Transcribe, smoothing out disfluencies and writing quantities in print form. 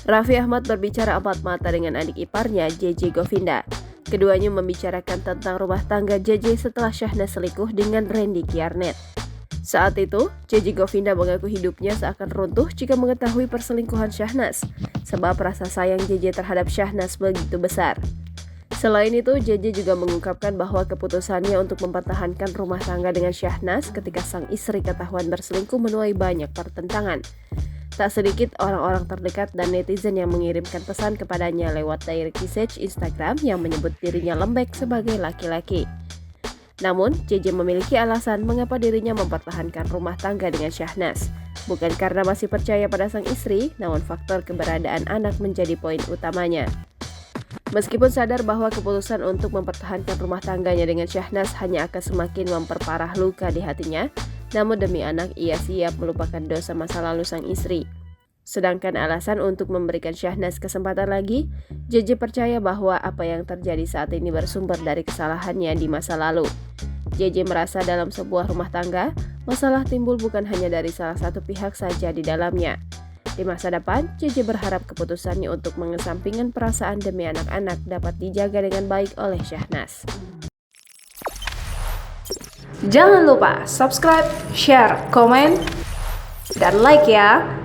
Raffi Ahmad berbicara empat mata dengan adik iparnya, JJ Govinda. Keduanya membicarakan tentang rumah tangga JJ setelah Syahnas selingkuh dengan Randy Kiarnet. Saat itu, JJ Govinda mengaku hidupnya seakan runtuh jika mengetahui perselingkuhan Syahnas, sebab rasa sayang JJ terhadap Syahnas begitu besar. Selain itu, JJ juga mengungkapkan bahwa keputusannya untuk mempertahankan rumah tangga dengan Syahnas ketika sang istri ketahuan berselingkuh menuai banyak pertentangan. Tak sedikit orang-orang terdekat dan netizen yang mengirimkan pesan kepadanya lewat direct message Instagram yang menyebut dirinya lembek sebagai laki-laki. Namun, JJ memiliki alasan mengapa dirinya mempertahankan rumah tangga dengan Syahnas. Bukan karena masih percaya pada sang istri, namun faktor keberadaan anak menjadi poin utamanya. Meskipun sadar bahwa keputusan untuk mempertahankan rumah tangganya dengan Syahnas hanya akan semakin memperparah luka di hatinya, namun demi anak ia siap melupakan dosa masa lalu sang istri. Sedangkan alasan untuk memberikan Syahnas kesempatan lagi, JJ percaya bahwa apa yang terjadi saat ini bersumber dari kesalahannya di masa lalu. JJ merasa dalam sebuah rumah tangga, masalah timbul bukan hanya dari salah satu pihak saja di dalamnya. Di masa depan, JJ berharap keputusannya untuk mengesampingkan perasaan demi anak-anak dapat dijaga dengan baik oleh Syahnas. Jangan lupa subscribe, share, komen, dan like ya!